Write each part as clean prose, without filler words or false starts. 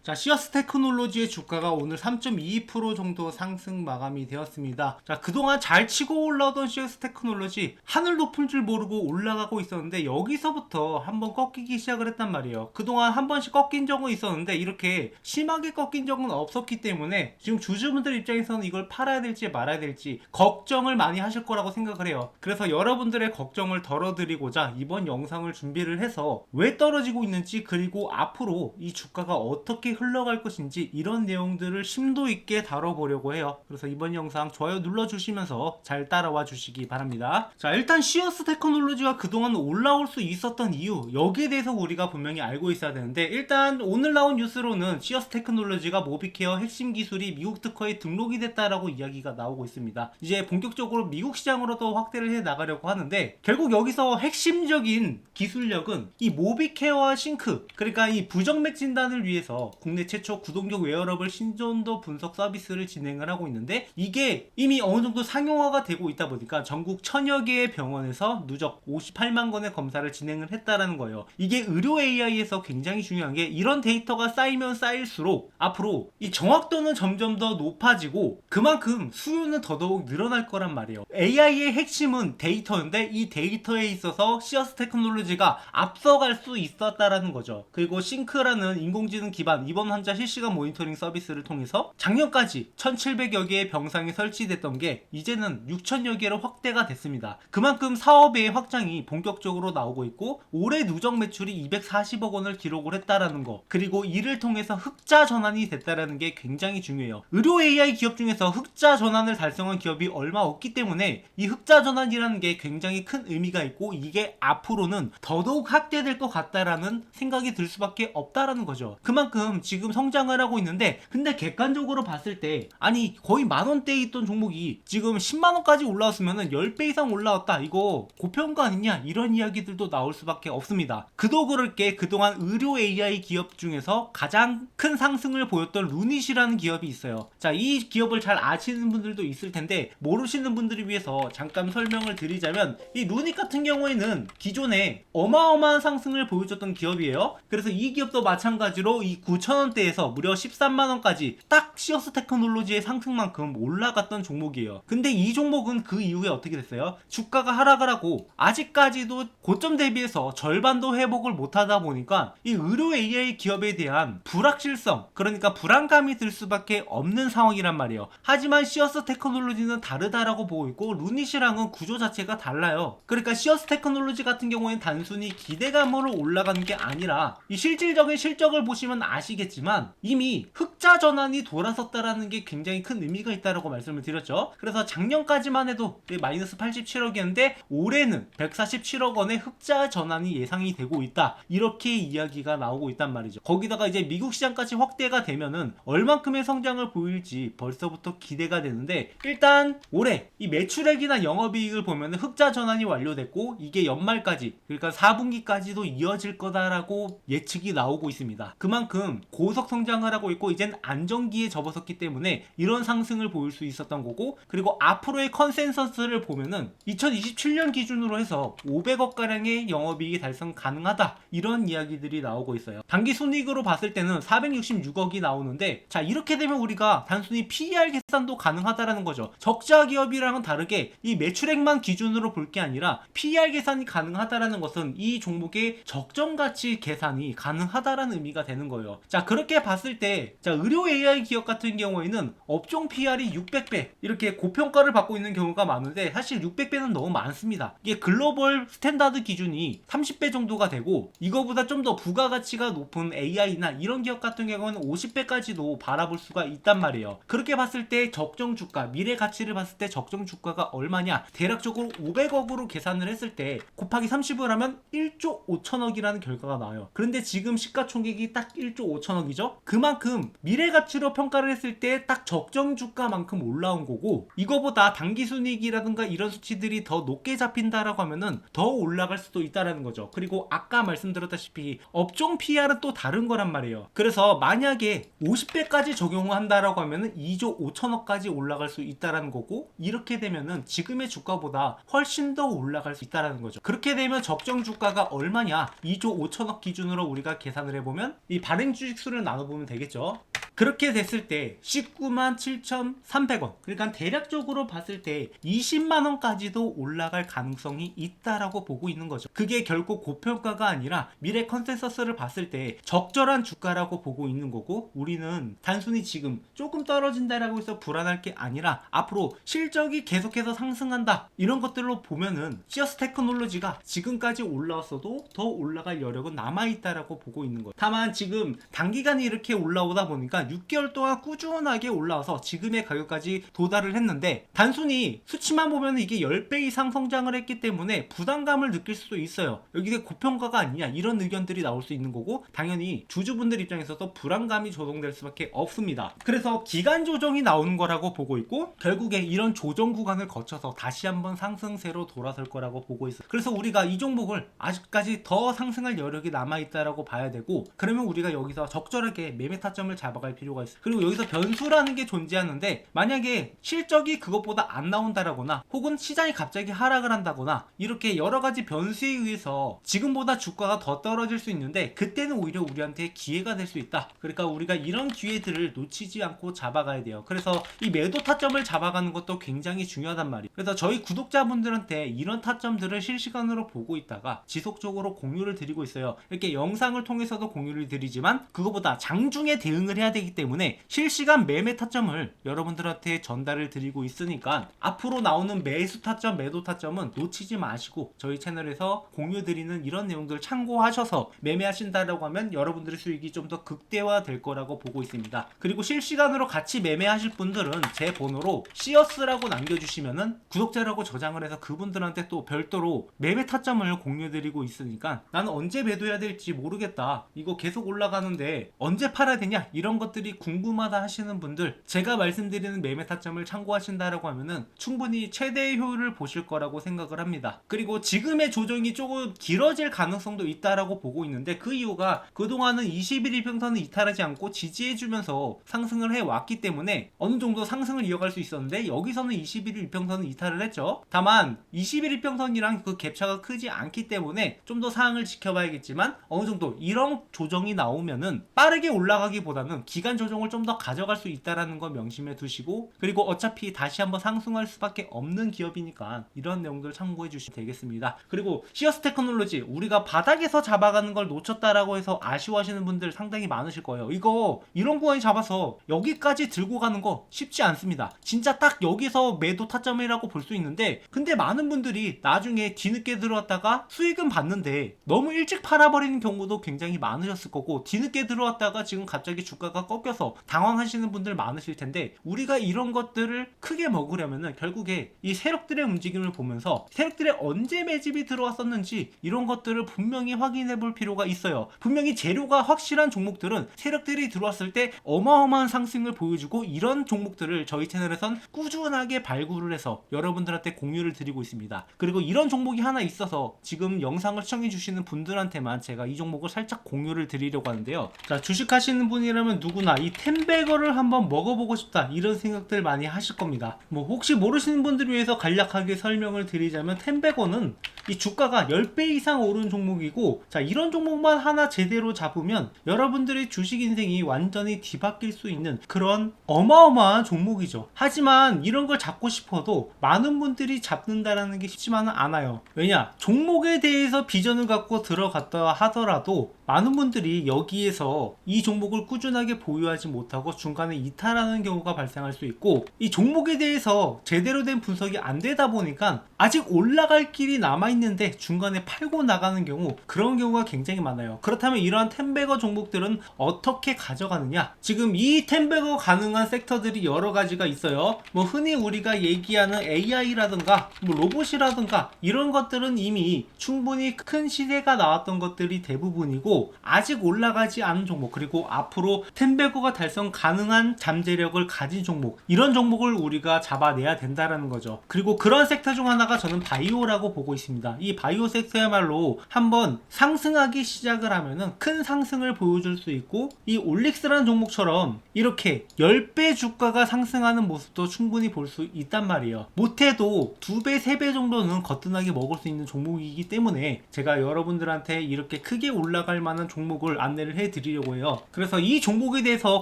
자, 시어스 테크놀로지의 주가가 오늘 3.22% 정도 상승 마감이 되었습니다. 자, 그동안 잘 치고 올라오던 시어스 테크놀로지 하늘 높은 줄 모르고 올라가고 있었는데 여기서부터 한번 꺾이기 시작을 했단 말이에요. 그동안 한 번씩 꺾인 적은 있었는데 이렇게 심하게 꺾인 적은 없었기 때문에 지금 주주분들 입장에서는 이걸 팔아야 될지 말아야 될지 걱정을 많이 하실 거라고 생각을 해요. 그래서 여러분들의 걱정을 덜어드리고자 이번 영상을 준비를 해서 왜 떨어지고 있는지, 그리고 앞으로 이 주가가 어떻게 흘러갈 것인지 이런 내용들을 심도 있게 다뤄보려고 해요. 그래서 이번 영상 좋아요 눌러주시면서 잘 따라와 주시기 바랍니다. 자, 일단 시어스 테크놀로지가 그동안 올라올 수 있었던 이유, 여기에 대해서 우리가 분명히 알고 있어야 되는데, 일단 오늘 나온 뉴스로는 시어스 테크놀로지가 모비케어 핵심 기술이 미국 특허에 등록이 됐다라고 이야기가 나오고 있습니다. 이제 본격적으로 미국 시장으로도 확대를 해 나가려고 하는데, 결국 여기서 핵심적인 기술력은 이 모비케어와 싱크, 그러니까 이 부정맥 진단을 위해서 국내 최초 구동적 웨어러블 신전도 분석 서비스를 진행을 하고 있는데, 이게 이미 어느 정도 상용화가 되고 있다 보니까 전국 1000여 개의 병원에서 누적 58만 건의 검사를 진행을 했다라는 거예요. 이게 의료 AI에서 굉장히 중요한 게, 이런 데이터가 쌓이면 쌓일수록 앞으로 이 정확도는 점점 더 높아지고 그만큼 수요는 더더욱 늘어날 거란 말이에요. AI의 핵심은 데이터인데 이 데이터에 있어서 시어스 테크놀로지가 앞서갈 수 있었다라는 거죠. 그리고 싱크라는 인공지능 기반 입원 환자 실시간 모니터링 서비스를 통해서 작년까지 1700여 개의 병상이 설치됐던 게 이제는 6000여 개로 확대가 됐습니다. 그만큼 사업의 확장이 본격적으로 나오고 있고, 올해 누적 매출이 240억 원을 기록을 했다라는 거, 그리고 이를 통해서 흑자 전환이 됐다라는 게 굉장히 중요해요. 의료 AI 기업 중에서 흑자 전환을 달성한 기업이 얼마 없기 때문에 이 흑자 전환이라는 게 굉장히 큰 의미가 있고, 이게 앞으로는 더더욱 확대될 것 같다라는 생각이 들 수밖에 없다라는 거죠. 그만큼 지금 성장을 하고 있는데, 근데 객관적으로 봤을 때 아니 거의 만원대에 있던 종목이 지금 10만원까지 올라왔으면 10배 이상 올라왔다, 이거 고평가 아니냐, 이런 이야기들도 나올 수밖에 없습니다. 그도 그럴 게 그동안 의료 AI 기업 중에서 가장 큰 상승을 보였던 루닛이라는 기업이 있어요. 자, 이 기업을 잘 아시는 분들도 있을 텐데 모르시는 분들을 위해서 잠깐 설명을 드리자면, 이 루닛 같은 경우에는 기존에 어마어마한 상승을 보여줬던 기업이에요. 그래서 이 기업도 마찬가지로 이 9,000원대에서 무려 13만원까지 딱 시어스 테크놀로지의 상승만큼 올라갔던 종목이에요. 근데 이 종목은 그 이후에 어떻게 됐어요? 주가가 하락을 하고 아직까지도 고점 대비해서 절반도 회복을 못하다 보니까 이 의료 AI 기업에 대한 불확실성, 그러니까 불안감이 들 수밖에 없는 상황이란 말이에요. 하지만 시어스 테크놀로지는 다르다라고 보고 있고, 루닛이랑은 구조 자체가 달라요. 그러니까 시어스 테크놀로지 같은 경우에는 단순히 기대감으로 올라가는 게 아니라 이 실질적인 실적을 보시면 아시겠지만 이미 흑자 전환이 돌아섰다라는 게 굉장히 큰 의미가 있다라고 말씀을 드렸죠. 그래서 작년까지만 해도 마이너스 87억이었는데 올해는 147억 원의 흑자 전환이 예상이 되고 있다, 이렇게 이야기가 나오고 있단 말이죠. 거기다가 이제 미국 시장까지 확대가 되면은 얼만큼의 성장을 보일지 벌써부터 기대가 되는데, 일단 올해 이 매출액이나 영업이익을 보면은 흑자 전환이 완료됐고 이게 연말까지, 그러니까 4분기까지도 이어질 거다라고 예측이 나오고 있습니다. 그만큼 고속 성장을 하고 있고 이젠 안정기에 접어섰기 때문에 이런 상승을 보일 수 있었던 거고, 그리고 앞으로의 컨센서스를 보면은 2027년 기준으로 해서 500억 가량의 영업이익이 달성 가능하다, 이런 이야기들이 나오고 있어요. 단기 순이익으로 봤을 때는 466억이 나오는데, 자, 이렇게 되면 우리가 단순히 PER 계산도 가능하다라는 거죠. 적자 기업이랑은 다르게 이 매출액만 기준으로 볼 게 아니라 PER 계산이 가능하다라는 것은 이 종목의 적정 가치 계산이 가능하다라는 의미가 되는 거예요. 자, 그렇게 봤을 때, 자, 의료 AI 기업 같은 경우에는 업종 PR이 600배 이렇게 고평가를 받고 있는 경우가 많은데, 사실 600배는 너무 많습니다. 이게 글로벌 스탠다드 기준이 30배 정도가 되고, 이거보다 좀 더 부가가치가 높은 AI나 이런 기업 같은 경우는 50배까지도 바라볼 수가 있단 말이에요. 그렇게 봤을 때 적정 주가, 미래 가치를 봤을 때 적정 주가가 얼마냐, 대략적으로 500억으로 계산을 했을 때 곱하기 30을 하면 1조 5천억이라는 결과가 나와요. 그런데 지금 시가총액이 딱 1조 5천억이죠? 그만큼 미래 가치로 평가를 했을 때 딱 적정 주가만큼 올라온 거고, 이거보다 단기 순이익이라든가 이런 수치들이 더 높게 잡힌다라고 하면은 더 올라갈 수도 있다라는 거죠. 그리고 아까 말씀드렸다시피 업종 PR은 또 다른 거란 말이에요. 그래서 만약에 50배까지 적용한다라고 하면은 2조 5천억까지 올라갈 수 있다라는 거고, 이렇게 되면은 지금의 주가보다 훨씬 더 올라갈 수 있다라는 거죠. 그렇게 되면 적정 주가가 얼마냐, 2조 5천억 기준으로 우리가 계산을 해보면 이 발행주식 픽수를 나눠보면 되겠죠. 그렇게 됐을 때 19만 7,300원, 그러니까 대략적으로 봤을 때 20만원까지도 올라갈 가능성이 있다라고 보고 있는 거죠. 그게 결코 고평가가 아니라 미래 컨센서스를 봤을 때 적절한 주가라고 보고 있는 거고, 우리는 단순히 지금 조금 떨어진다라고 해서 불안할 게 아니라 앞으로 실적이 계속해서 상승한다, 이런 것들로 보면은 시어스 테크놀로지가 지금까지 올라왔어도 더 올라갈 여력은 남아있다라고 보고 있는 거예요. 다만 지금 단기간에 이렇게 올라오다 보니까 6개월 동안 꾸준하게 올라와서 지금의 가격까지 도달을 했는데, 단순히 수치만 보면 이게 10배 이상 성장을 했기 때문에 부담감을 느낄 수도 있어요. 여기가 고평가가 아니냐, 이런 의견들이 나올 수 있는 거고, 당연히 주주분들 입장에서도 불안감이 조성될 수밖에 없습니다. 그래서 기간 조정이 나오는 거라고 보고 있고, 결국에 이런 조정 구간을 거쳐서 다시 한번 상승세로 돌아설 거라고 보고 있어요. 그래서 우리가 이 종목을 아직까지 더 상승할 여력이 남아있다라고 봐야 되고, 그러면 우리가 여기서 적절하게 매매 타점을 잡아갈 필요가 있어요. 그리고 여기서 변수라는 게 존재하는데, 만약에 실적이 그것보다 안 나온다라거나 혹은 시장이 갑자기 하락을 한다거나 이렇게 여러가지 변수에 의해서 지금보다 주가가 더 떨어질 수 있는데, 그때는 오히려 우리한테 기회가 될 수 있다. 그러니까 우리가 이런 기회들을 놓치지 않고 잡아가야 돼요. 그래서 이 매도 타점을 잡아가는 것도 굉장히 중요하단 말이에요. 그래서 저희 구독자분들한테 이런 타점들을 실시간으로 보고 있다가 지속적으로 공유를 드리고 있어요. 이렇게 영상을 통해서도 공유를 드리지만, 그거보다 장중에 대응을 해야 되기 때문에 실시간 매매 타점을 여러분들한테 전달을 드리고 있으니까 앞으로 나오는 매수 타점, 매도 타점은 놓치지 마시고 저희 채널에서 공유 드리는 이런 내용들 참고하셔서 매매하신다라고 하면 여러분들의 수익이 좀 더 극대화될 거라고 보고 있습니다. 그리고 실시간으로 같이 매매하실 분들은 제 번호로 시어스라고 남겨주시면은 구독자라고 저장을 해서 그분들한테 또 별도로 매매 타점을 공유 드리고 있으니까, 나는 언제 매도해야 될지 모르겠다, 이거 계속 올라가는데 언제 팔아야 되냐, 이런 것들이 궁금하다 하시는 분들, 제가 말씀드리는 매매 타점을 참고하신다라고 하면은 충분히 최대의 효율을 보실 거라고 생각을 합니다. 그리고 지금의 조정이 조금 길어질 가능성도 있다라고 보고 있는데, 그 이유가 그동안은 21일 평선을 이탈하지 않고 지지해주면서 상승을 해왔기 때문에 어느 정도 상승을 이어갈 수 있었는데, 여기서는 21일 이평선을 이탈을 했죠. 다만 21일 이평선이랑 그 갭차가 크지 않기 때문에 좀 더 상황을 지켜봐야겠지만, 어느 정도 이런 조정이 나오면은 빠르게 올라가기보다는 기간 조정을 좀 더 가져갈 수 있다라는 거 명심해 두시고, 그리고 어차피 다시 한번 상승할 수밖에 없는 기업이니까 이런 내용들 참고해 주시면 되겠습니다. 그리고 시어스 테크놀로지, 우리가 바닥에서 잡아가는 걸 놓쳤다라고 해서 아쉬워하시는 분들 상당히 많으실 거예요. 이거 이런 구간에 잡아서 여기까지 들고 가는 거 쉽지 않습니다. 진짜 딱 여기서 매도 타점이라고 볼 수 있는데, 근데 많은 분들이 나중에 뒤늦게 들어왔다가 수익은 봤는데 너무 일찍 팔아버리는 경우도 굉장히 많으셨을 거고, 뒤늦게 들어왔다가 지금 갑자기 주가가 꺾여서 당황하시는 분들 많으실 텐데, 우리가 이런 것들을 크게 먹으려면은 결국에 이 세력들의 움직임을 보면서 세력들의 언제 매집이 들어왔었는지 이런 것들을 분명히 확인해 볼 필요가 있어요. 분명히 재료가 확실한 종목들은 세력들이 들어왔을 때 어마어마한 상승을 보여주고, 이런 종목들을 저희 채널에선 꾸준하게 발굴을 해서 여러분들한테 공유를 드리고 있습니다. 그리고 이런 종목이 하나 있어서 지금 영상을 시청해 주시는 분들한테만 제가 이 종목을 살짝 공유를 드리려고 하는데요. 자, 주식하시는 분이라면 누구나 이 템베거를 한번 먹어보고 싶다, 이런 생각들 많이 하실 겁니다. 뭐 혹시 모르시는 분들을 위해서 간략하게 설명을 드리자면, 템베거는 이 주가가 10배 이상 오른 종목이고, 자, 이런 종목만 하나 제대로 잡으면 여러분들의 주식 인생이 완전히 뒤바뀔 수 있는 그런 어마어마한 종목이죠. 하지만 이런 걸 잡고 싶어도 많은 분들이 잡는다라는 게 쉽지만은 않아요. 왜냐, 종목에 대해서 비전을 갖고 들어갔다 하더라도 많은 분들이 여기에서 이 종목을 꾸준하게 보유하지 못하고 중간에 이탈하는 경우가 발생할 수 있고, 이 종목에 대해서 제대로 된 분석이 안 되다 보니까 아직 올라갈 길이 남아있는데 중간에 팔고 나가는 경우, 그런 경우가 굉장히 많아요. 그렇다면 이러한 템베거 종목들은 어떻게 가져가느냐, 지금 이 템베거 가능한 섹터들이 여러 가지가 있어요. 뭐 흔히 우리가 얘기하는 AI라든가 뭐 로봇이라든가 이런 것들은 이미 충분히 큰 시세가 나왔던 것들이 대부분이고, 아직 올라가지 않은 종목, 그리고 앞으로 템베 10배거가 달성 가능한 잠재력을 가진 종목, 이런 종목을 우리가 잡아내야 된다라는 거죠. 그리고 그런 섹터 중 하나가 저는 바이오라고 보고 있습니다. 이 바이오 섹터야말로 한번 상승하기 시작을 하면은 큰 상승을 보여줄 수 있고, 이 올릭스라는 종목처럼 이렇게 10배 주가가 상승하는 모습도 충분히 볼 수 있단 말이에요. 못해도 2배, 3배 정도는 거뜬하게 먹을 수 있는 종목이기 때문에 제가 여러분들한테 이렇게 크게 올라갈 만한 종목을 안내를 해드리려고 해요. 그래서 이 종목에 대해서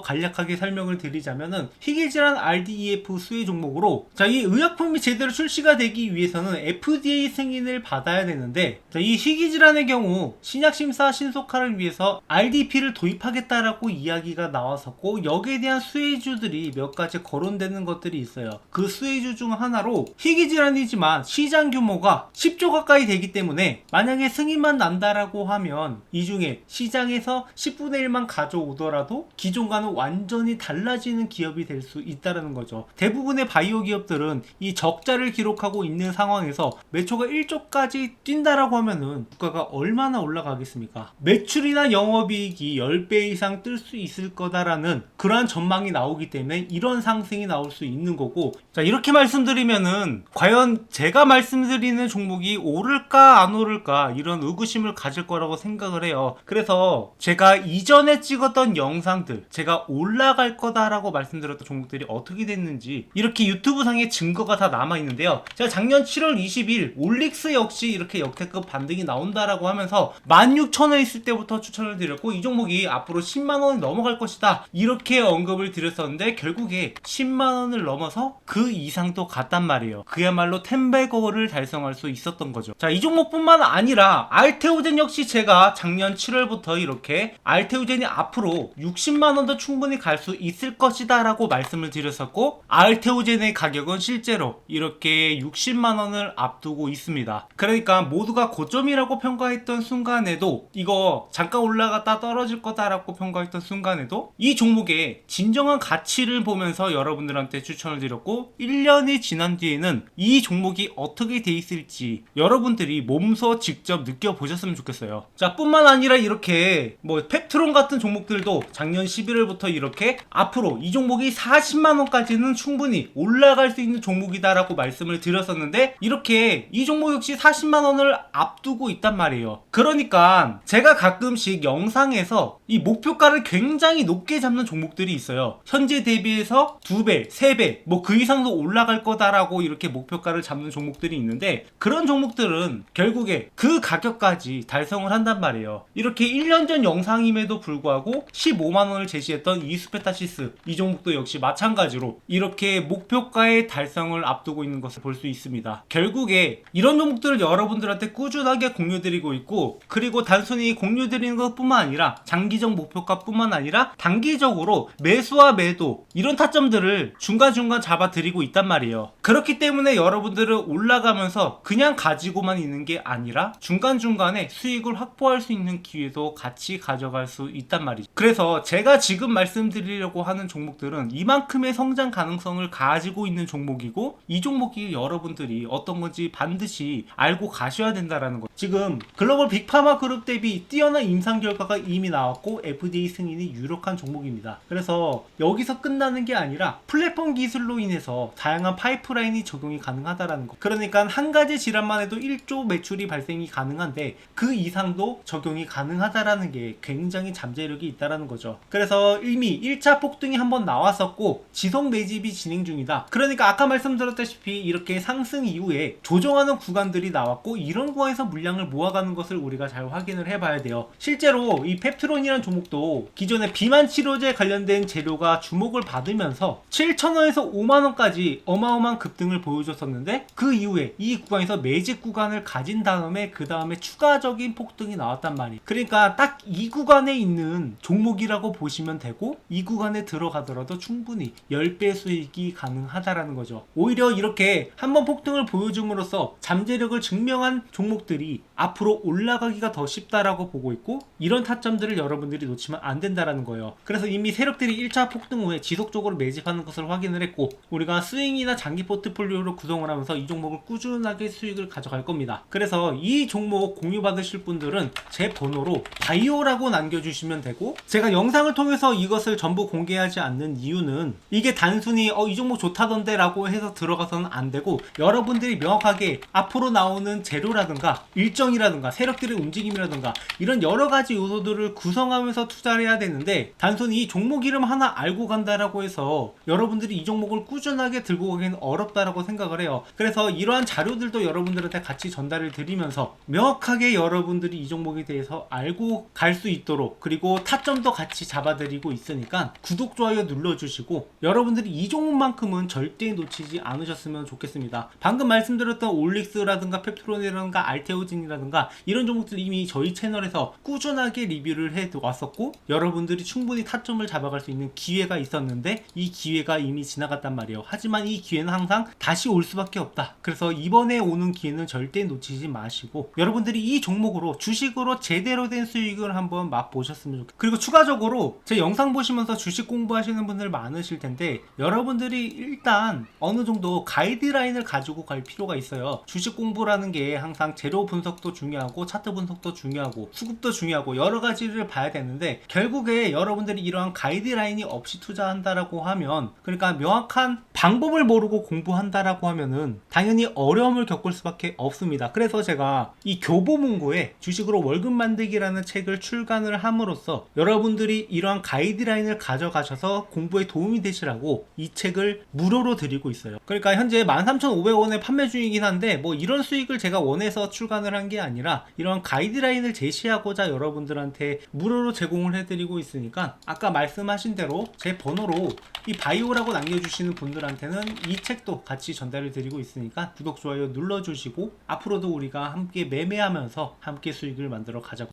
간략하게 설명을 드리자면은 희귀질환 RDEF 수혜 종목으로, 자, 이 의약품이 제대로 출시가 되기 위해서는 FDA 승인을 받아야 되는데, 자, 이 희귀질환의 경우 신약심사 신속화를 위해서 RDP를 도입하겠다라고 이야기가 나왔었고, 여기에 대한 수혜주들이 몇 가지 거론되는 것들이 있어요. 그 수혜주 중 하나로 희귀질환이지만 시장 규모가 10조 가까이 되기 때문에 만약에 승인만 난다라고 하면 이 중에 시장에서 10분의 1만 가져오더라도 기존과는 완전히 달라지는 기업이 될 수 있다는 거죠. 대부분의 바이오 기업들은 이 적자를 기록하고 있는 상황에서 매초가 1조까지 뛴다라고 하면은 주가가 얼마나 올라가겠습니까? 매출이나 영업이익이 10배 이상 뜰 수 있을 거다라는 그러한 전망이 나오기 때문에 이런 상승이 나올 수 있는 거고, 자, 이렇게 말씀드리면은 과연 제가 말씀드리는 종목이 오를까 안 오를까 이런 의구심을 가질 거라고 생각을 해요. 그래서 제가 이전에 찍었던 영상들, 제가 올라갈 거다라고 말씀드렸던 종목들이 어떻게 됐는지 이렇게 유튜브 상에 증거가 다 남아 있는데요. 제가 작년 7월 20일 올릭스 역시 이렇게 역대급 반등이 나온다라고 하면서 16,000원 있을 때부터 추천을 드렸고, 이 종목이 앞으로 10만원이 넘어갈 것이다 이렇게 언급을 드렸었는데 결국에 10만원을 넘어서 그 이상도 갔단 말이에요. 그야말로 10배거를 달성할 수 있었던 거죠. 자, 이 종목뿐만 아니라 알테오젠 역시 제가 작년 7월부터 이렇게 알테오젠이 앞으로 60만원도 충분히 갈 수 있을 것이다 라고 말씀을 드렸었고, 알테오젠의 가격은 실제로 이렇게 60만원을 앞두고 있습니다. 그러니까 모두가 고점이라고 평가했던 순간에도, 이거 잠깐 올라갔다 떨어질 거다라고 평가했던 순간에도 이 종목의 진정한 가치를 보면서 여러분들한테 추천을 드렸고, 1년이 지난 뒤에는 이 종목이 어떻게 돼 있을지 여러분들이 몸소 직접 느껴보셨으면 좋겠어요. 자, 뿐만 아니라 이렇게 뭐 펩트론 같은 종목들도 작년 11월부터 이렇게 앞으로 이 종목이 40만원까지는 충분히 올라갈 수 있는 종목이다 라고 말씀을 드렸었는데, 이렇게 이 종목 역시 40만원을 앞두고 있단 말이에요. 그러니까 제가 가끔씩 영상에서 이 목표가를 굉장히 높게 잡는 종목들이 있어요. 현재 대비해서 2배, 3배, 뭐 그 이상도 올라갈 거다라고 이렇게 목표가를 잡는 종목들이 있는데, 그런 종목들은 결국에 그 가격까지 달성을 한단 말이에요. 이렇게 1년 전 영상임에도 불구하고 15만원을 제시했던 이수페타시스, 이 종목도 역시 마찬가지로 이렇게 목표가의 달성을 앞두고 있는 것을 볼 수 있습니다. 결국에 이런 종목들을 여러분들한테 꾸준하게 공유드리고 있고, 그리고 단순히 공유드리는 것뿐만 아니라 장기적 목표가 뿐만 아니라 단기적으로 매수와 매도 이런 타점들을 중간중간 잡아드리고 있단 말이에요. 그렇기 때문에 여러분들은 올라가면서 그냥 가지고만 있는 게 아니라 중간중간에 수익을 확보할 수 있는 기회도 같이 가져갈 수 있단 말이죠. 그래서 제가 지금 말씀드리려고 하는 종목들은 이만큼의 성장 가능성을 가지고 있는 종목이고, 이 종목이 여러분들이 어떤 건지 반드시 알고 가셔야 된다라는 거. 지금 글로벌 빅파마 그룹 대비 뛰어난 임상 결과가 이미 나왔고 FDA 승인이 유력한 종목입니다. 그래서 여기서 끝나는 게 아니라 플랫폼 기술로 인해서 다양한 파이프라인이 적용이 가능하다라는 거. 그러니까 한 가지 질환만 해도 1조 매출이 발생이 가능한데 그 이상도 적용이 가능하다라는 게 굉장히 잠재력이 있다라는 거죠. 그래서 이미 1차 폭등이 한번 나왔었고 지속 매집이 진행 중이다. 그러니까 아까 말씀드렸다시피 이렇게 상승 이후에 조정하는 구간들이 나왔고, 이런 구간에서 물량을 모아가는 것을 우리가 잘 확인을 해봐야 돼요. 실제로 이 펩트론이라는 종목도 기존의 비만 치료제 관련된 재료가 주목을 받으면서 7,000원에서 5만원까지 어마어마한 급등을 보여줬었는데, 그 이후에 이 구간에서 매집 구간을 가진 다음에 그 다음에 추가적인 폭등이 나왔단 말이에요. 그러니까 딱 이 구간에 있는 종목이라고 보시면 되고, 이 구간에 들어가더라도 충분히 10배 수익이 가능하다라는 거죠. 오히려 이렇게 한번 폭등을 보여줌으로써 잠재력을 증명한 종목들이 앞으로 올라가기가 더 쉽다라고 보고 있고, 이런 타점들을 여러분들이 놓치면 안 된다라는 거예요. 그래서 이미 세력들이 1차 폭등 후에 지속적으로 매집하는 것을 확인을 했고, 우리가 스윙이나 장기 포트폴리오를 구성을 하면서 이 종목을 꾸준하게 수익을 가져갈 겁니다. 그래서 이 종목 공유 받으실 분들은 제 번호로 바이오라고 남겨주시면 되고, 제가 영상을 통해 통해서 이것을 전부 공개하지 않는 이유는 이게 단순히 이 종목 좋다던데 라고 해서 들어가서는 안 되고, 여러분들이 명확하게 앞으로 나오는 재료라든가 일정이라든가 세력들의 움직임이라든가 이런 여러가지 요소들을 구성하면서 투자를 해야 되는데, 단순히 이 종목 이름 하나 알고 간다라고 해서 여러분들이 이 종목을 꾸준하게 들고 가기는 어렵다라고 생각을 해요. 그래서 이러한 자료들도 여러분들한테 같이 전달을 드리면서 명확하게 여러분들이 이 종목에 대해서 알고 갈 수 있도록, 그리고 타점도 같이 잡아드리고 있으니까 구독, 좋아요 눌러주시고 여러분들이 이 종목만큼은 절대 놓치지 않으셨으면 좋겠습니다. 방금 말씀드렸던 올릭스라든가 펩트론이라든가 알테오진이라든가 이런 종목들 이미 저희 채널에서 꾸준하게 리뷰를 해 왔었고, 여러분들이 충분히 타점을 잡아갈 수 있는 기회가 있었는데 이 기회가 이미 지나갔단 말이에요. 하지만 이 기회는 항상 다시 올 수밖에 없다. 그래서 이번에 오는 기회는 절대 놓치지 마시고 여러분들이 이 종목으로 주식으로 제대로 된 수익을 한번 맛보셨으면 좋겠어요. 그리고 추가적으로 제 영상 보시면서 주식 공부하시는 분들 많으실 텐데, 여러분들이 일단 어느 정도 가이드라인을 가지고 갈 필요가 있어요. 주식 공부라는 게 항상 재료 분석도 중요하고 차트 분석도 중요하고 수급도 중요하고 여러 가지를 봐야 되는데, 결국에 여러분들이 이러한 가이드라인이 없이 투자한다라고 하면, 그러니까 명확한 방법을 모르고 공부한다라고 하면은 당연히 어려움을 겪을 수밖에 없습니다. 그래서 제가 이 교보문고에 주식으로 월급 만들기라는 책을 출간을 함으로써 여러분들이 이러한 가이드라인을 가져가셔서 공부에 도움이 되시라고 이 책을 무료로 드리고 있어요. 그러니까 현재 13,500원에 판매 중이긴 한데, 뭐 이런 수익을 제가 원해서 출간을 한 게 아니라 이러한 가이드라인을 제시하고자 여러분들한테 무료로 제공을 해드리고 있으니까, 아까 말씀하신 대로 제 번호로 이 바이오라고 남겨주시는 분들한테는 이 책도 같이 전달을 드리고 있으니까 구독, 좋아요 눌러주시고 앞으로도 우리가 함께 매매하면서 함께 수익을 만들어 가자고.